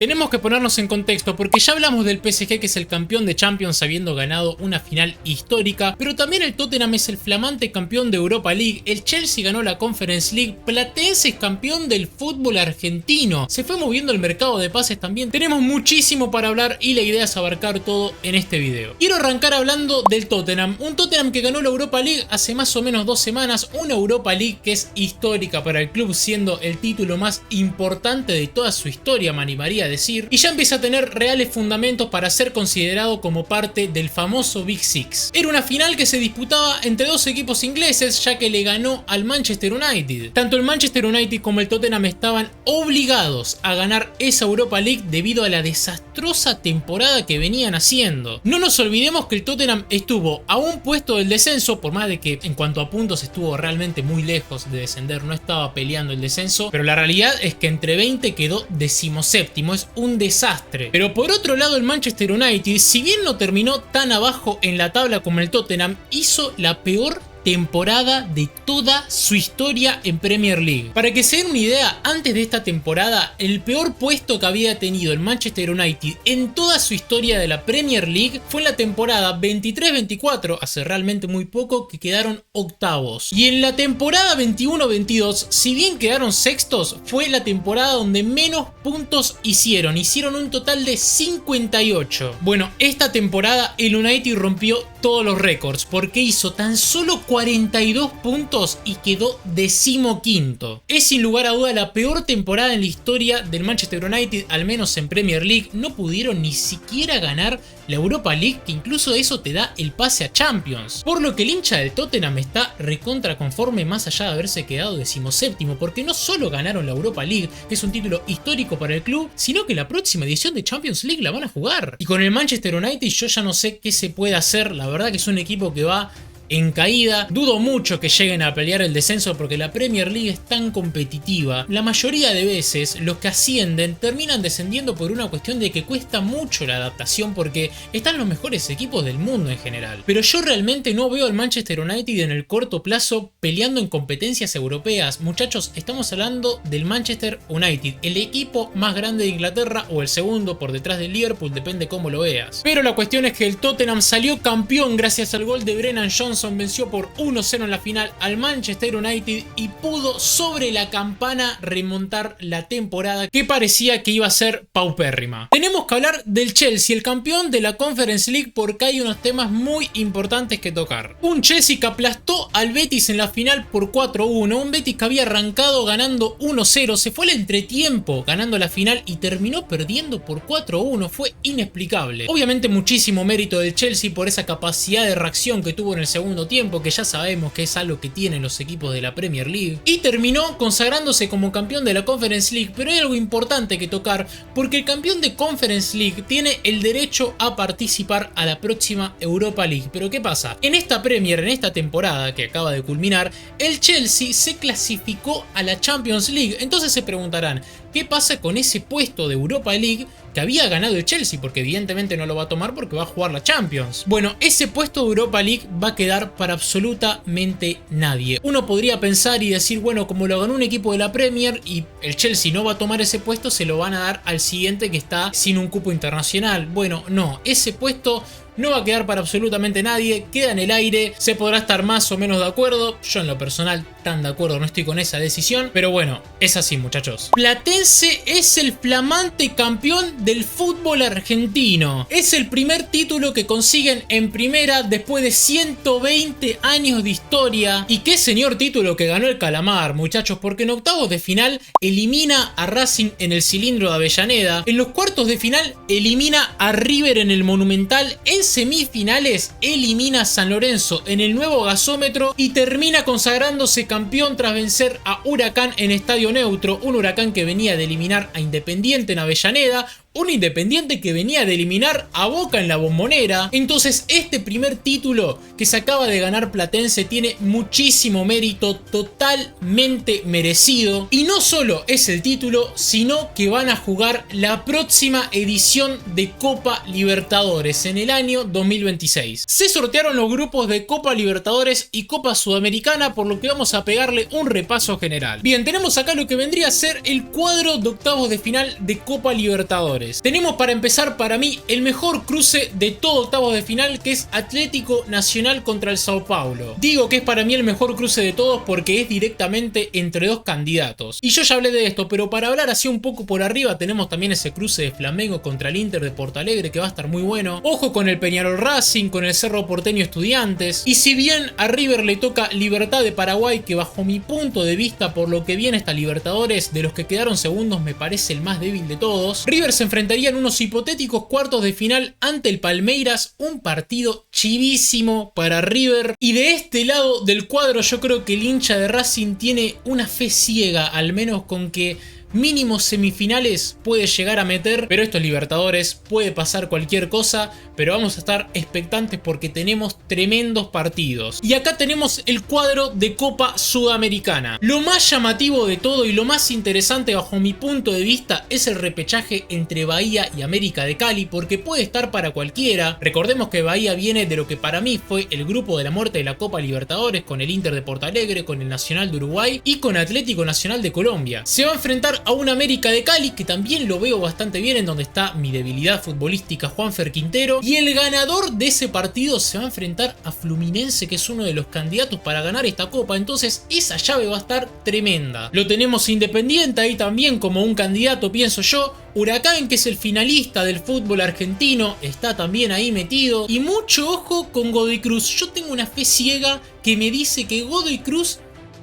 Tenemos que ponernos en contexto porque ya hablamos del PSG, que es el campeón de Champions habiendo ganado una final histórica, pero también el Tottenham es el flamante campeón de Europa League, el Chelsea ganó la Conference League, Platense es campeón del fútbol argentino, se fue moviendo el mercado de pases también. Tenemos muchísimo para hablar y la idea es abarcar todo en este video. Quiero arrancar hablando del Tottenham, un Tottenham que ganó la Europa League hace más o menos 2 semanas, una Europa League que es histórica para el club, siendo el título más importante de toda su historia, me animaría a decir, y ya empieza a tener reales fundamentos para ser considerado como parte del famoso Big Six. Era una final que se disputaba entre dos equipos ingleses, ya que le ganó al Manchester United. Tanto el Manchester United como el Tottenham estaban obligados a ganar esa Europa League debido a la desastrosa temporada que venían haciendo. No nos olvidemos que el Tottenham estuvo a un puesto del descenso, por más de que en cuanto a puntos estuvo realmente muy lejos de descender, no estaba peleando el descenso, pero la realidad es que entre 20 quedó 17º, es un desastre. Pero por otro lado el Manchester United, si bien no terminó tan abajo en la tabla como el Tottenham, hizo la peor temporada de toda su historia en Premier League. Para que se den una idea, antes de esta temporada, el peor puesto que había tenido el Manchester United en toda su historia de la Premier League fue en la temporada 23-24, hace realmente muy poco, que quedaron octavos. Y en la temporada 21-22, si bien quedaron sextos, fue la temporada donde menos puntos hicieron un total de 58. Bueno, esta temporada el United rompió todos los récords porque hizo tan solo 42 puntos y quedó 15º. Es sin lugar a duda la peor temporada en la historia del Manchester United, al menos en Premier League. No pudieron ni siquiera ganar la Europa League, que incluso eso te da el pase a Champions. Por lo que el hincha del Tottenham está recontra conforme, más allá de haberse quedado 17º, porque no solo ganaron la Europa League, que es un título histórico para el club, sino que la próxima edición de Champions League la van a jugar. Y con el Manchester United yo ya no sé qué se puede hacer. La verdad que es un equipo que va en caída. Dudo mucho que lleguen a pelear el descenso porque la Premier League es tan competitiva. La mayoría de veces los que ascienden terminan descendiendo por una cuestión de que cuesta mucho la adaptación porque están los mejores equipos del mundo en general. Pero yo realmente no veo al Manchester United en el corto plazo peleando en competencias europeas. Muchachos, estamos hablando del Manchester United, el equipo más grande de Inglaterra o el segundo por detrás del Liverpool, depende cómo lo veas. Pero la cuestión es que el Tottenham salió campeón gracias al gol de Brennan Johnson. Venció por 1-0 en la final al Manchester United y pudo sobre la campana remontar la temporada que parecía que iba a ser paupérrima. Tenemos que hablar del Chelsea, el campeón de la Conference League, porque hay unos temas muy importantes que tocar. Un Chelsea que aplastó al Betis en la final por 4-1, un Betis que había arrancado ganando 1-0, se fue al entretiempo ganando la final y terminó perdiendo por 4-1, fue inexplicable. Obviamente muchísimo mérito del Chelsea por esa capacidad de reacción que tuvo en el segundo tiempo, que ya sabemos que es algo que tienen los equipos de la Premier League, y terminó consagrándose como campeón de la Conference League. Pero hay algo importante que tocar, porque el campeón de Conference League tiene el derecho a participar a la próxima Europa League. Pero ¿qué pasa? En esta Premier, en esta temporada que acaba de culminar, el Chelsea se clasificó a la Champions League. Entonces se preguntarán, ¿qué pasa con ese puesto de Europa League que había ganado el Chelsea? Porque evidentemente no lo va a tomar porque va a jugar la Champions. Bueno, ese puesto de Europa League va a quedar para absolutamente nadie. Uno podría pensar y decir, bueno, como lo ganó un equipo de la Premier y el Chelsea no va a tomar ese puesto, se lo van a dar al siguiente que está sin un cupo internacional. Bueno, no, ese puesto no va a quedar para absolutamente nadie, queda en el aire, se podrá estar más o menos de acuerdo. Yo en lo personal tan de acuerdo no estoy con esa decisión, pero bueno, es así, muchachos. Platense es el flamante campeón del fútbol argentino. Es el primer título que consiguen en primera después de 120 años de historia. Y qué señor título que ganó el Calamar, muchachos, porque en octavos de final elimina a Racing en el Cilindro de Avellaneda, en los cuartos de final elimina a River en el Monumental, en semifinales elimina a San Lorenzo en el nuevo gasómetro y termina consagrándose campeón tras vencer a Huracán en estadio neutro, un Huracán que venía de eliminar a Independiente en Avellaneda. un Independiente que venía de eliminar a Boca en la Bombonera. Entonces este primer título que se acaba de ganar Platense tiene muchísimo mérito, totalmente merecido. Y no solo es el título, sino que van a jugar la próxima edición de Copa Libertadores en el año 2026. Se sortearon los grupos de Copa Libertadores y Copa Sudamericana, por lo que vamos a pegarle un repaso general. Bien, tenemos acá lo que vendría a ser el cuadro de octavos de final de Copa Libertadores. Tenemos para empezar, para mí, el mejor cruce de todo octavos de final, que es Atlético Nacional contra el Sao Paulo. Digo que es para mí el mejor cruce de todos porque es directamente entre dos candidatos. Y yo ya hablé de esto, pero para hablar así un poco por arriba, tenemos también ese cruce de Flamengo contra el Inter de Porto Alegre, que va a estar muy bueno. Ojo con el Peñarol Racing, con el Cerro Porteño Estudiantes. Y si bien a River le toca Libertad de Paraguay, que bajo mi punto de vista, por lo que viene esta Libertadores, de los que quedaron segundos me parece el más débil de todos, River se enfrentaría en unos hipotéticos cuartos de final ante el Palmeiras, un partido chivísimo para River. Y de este lado del cuadro yo creo que el hincha de Racing tiene una fe ciega, al menos con que mínimo semifinales puede llegar a meter, pero esto es Libertadores, puede pasar cualquier cosa, pero vamos a estar expectantes porque tenemos tremendos partidos. Y acá tenemos el cuadro de Copa Sudamericana. Lo más llamativo de todo y lo más interesante bajo mi punto de vista es el repechaje entre Bahía y América de Cali, porque puede estar para cualquiera. Recordemos que Bahía viene de lo que para mí fue el grupo de la muerte de la Copa Libertadores, con el Inter de Porto Alegre, con el Nacional de Uruguay y con Atlético Nacional de Colombia. Se va a enfrentar a un América de Cali que también lo veo bastante bien, en donde está mi debilidad futbolística, Juanfer Quintero, y el ganador de ese partido se va a enfrentar a Fluminense, que es uno de los candidatos para ganar esta copa. Entonces esa llave va a estar tremenda. Lo tenemos Independiente ahí también como un candidato, pienso yo. Huracán, que es el finalista del fútbol argentino, está también ahí metido. Y mucho ojo con Godoy Cruz. Yo tengo una fe ciega que me dice que Godoy Cruz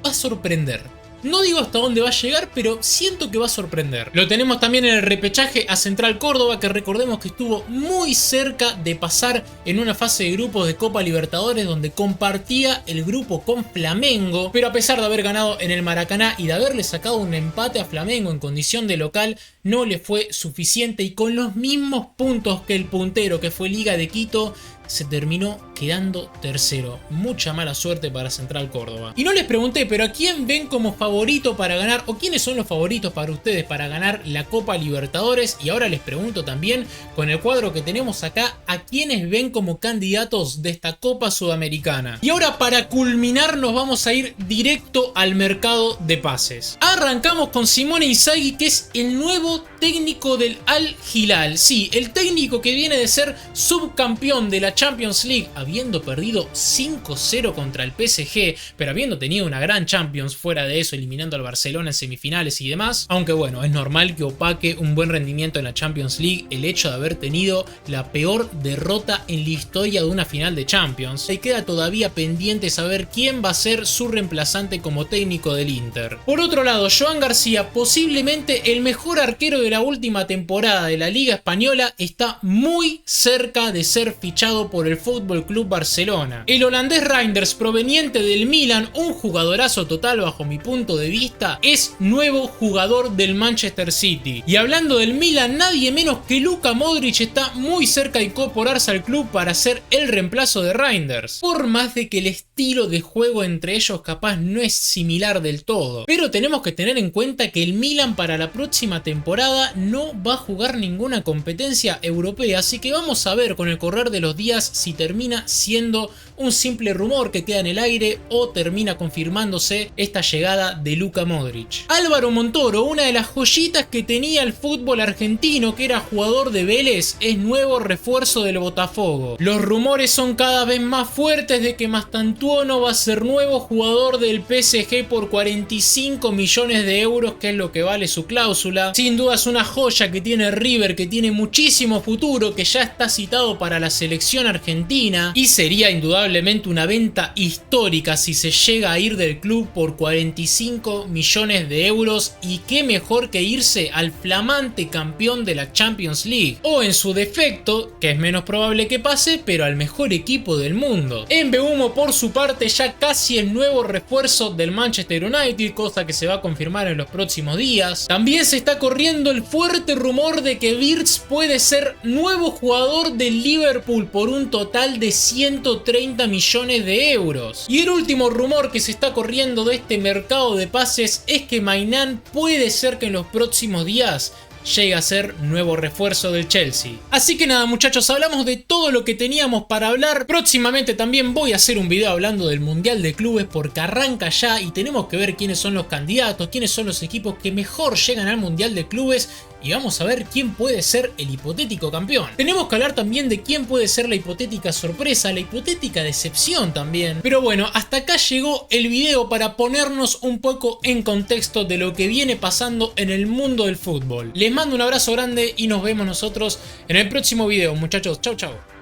va a sorprender. No digo hasta dónde va a llegar, pero siento que va a sorprender. Lo tenemos también en el repechaje a Central Córdoba, que recordemos que estuvo muy cerca de pasar en una fase de grupos de Copa Libertadores, donde compartía el grupo con Flamengo, pero a pesar de haber ganado en el Maracaná y de haberle sacado un empate a Flamengo en condición de local, no le fue suficiente, y con los mismos puntos que el puntero, que fue Liga de Quito, se terminó quedando tercero. Mucha mala suerte para Central Córdoba. Y no les pregunté, pero ¿a quién ven como favorito para ganar, o quiénes son los favoritos para ustedes para ganar la Copa Libertadores? Y ahora les pregunto también, con el cuadro que tenemos acá, ¿a quiénes ven como candidatos de esta Copa Sudamericana? Y ahora, para culminar, nos vamos a ir directo al mercado de pases. Arrancamos con Simone Inzaghi, que es el nuevo técnico del Al Hilal. Sí, el técnico que viene de ser subcampeón de la Champions League, habiendo perdido 5-0 contra el PSG, pero habiendo tenido una gran Champions fuera de eso, eliminando al Barcelona en semifinales y demás. Aunque bueno, es normal que opaque un buen rendimiento en la Champions League el hecho de haber tenido la peor derrota en la historia de una final de Champions. Y queda todavía pendiente saber quién va a ser su reemplazante como técnico del Inter. Por otro lado, Joan García, posiblemente el mejor arquero de la última temporada de la Liga Española, está muy cerca de ser fichado por el Fútbol Club Barcelona. El holandés Reinders, proveniente del Milan, un jugadorazo total bajo mi punto de vista, es nuevo jugador del Manchester City. Y hablando del Milan, nadie menos que Luka Modric está muy cerca de incorporarse al club para ser el reemplazo de Reinders. Por más de que el estilo de juego entre ellos capaz no es similar del todo. Pero tenemos que tener en cuenta que el Milan para la próxima temporada no va a jugar ninguna competencia europea, así que vamos a ver con el correr de los días si termina siendo un simple rumor que queda en el aire o termina confirmándose esta llegada de Luka Modric. Álvaro Montoro, una de las joyitas que tenía el fútbol argentino, que era jugador de Vélez, es nuevo refuerzo del Botafogo. Los rumores son cada vez más fuertes de que Mastantuono va a ser nuevo jugador del PSG por 45 millones de euros, que es lo que vale su cláusula. Sin duda es una joya que tiene River, que tiene muchísimo futuro, que ya está citado para la selección selección argentina y sería indudablemente una venta histórica si se llega a ir del club por 45 millones de euros, y qué mejor que irse al flamante campeón de la Champions League, o en su defecto, que es menos probable que pase, pero al mejor equipo del mundo. Mbeumo por su parte ya casi el nuevo refuerzo del Manchester United, cosa que se va a confirmar en los próximos días. También se está corriendo el fuerte rumor de que Wirtz puede ser nuevo jugador del Liverpool por un total de 130 millones de euros. Y el último rumor que se está corriendo de este mercado de pases es que Maignan puede ser que en los próximos días llegue a ser nuevo refuerzo del Chelsea. Así que nada, muchachos, hablamos de todo lo que teníamos para hablar. Próximamente también voy a hacer un video hablando del Mundial de Clubes, porque arranca ya y tenemos que ver quiénes son los candidatos, quiénes son los equipos que mejor llegan al Mundial de Clubes, y vamos a ver quién puede ser el hipotético campeón. Tenemos que hablar también de quién puede ser la hipotética sorpresa, la hipotética decepción también. Pero bueno, hasta acá llegó el video para ponernos un poco en contexto de lo que viene pasando en el mundo del fútbol. Les mando un abrazo grande y nos vemos nosotros en el próximo video, muchachos. Chau, chau.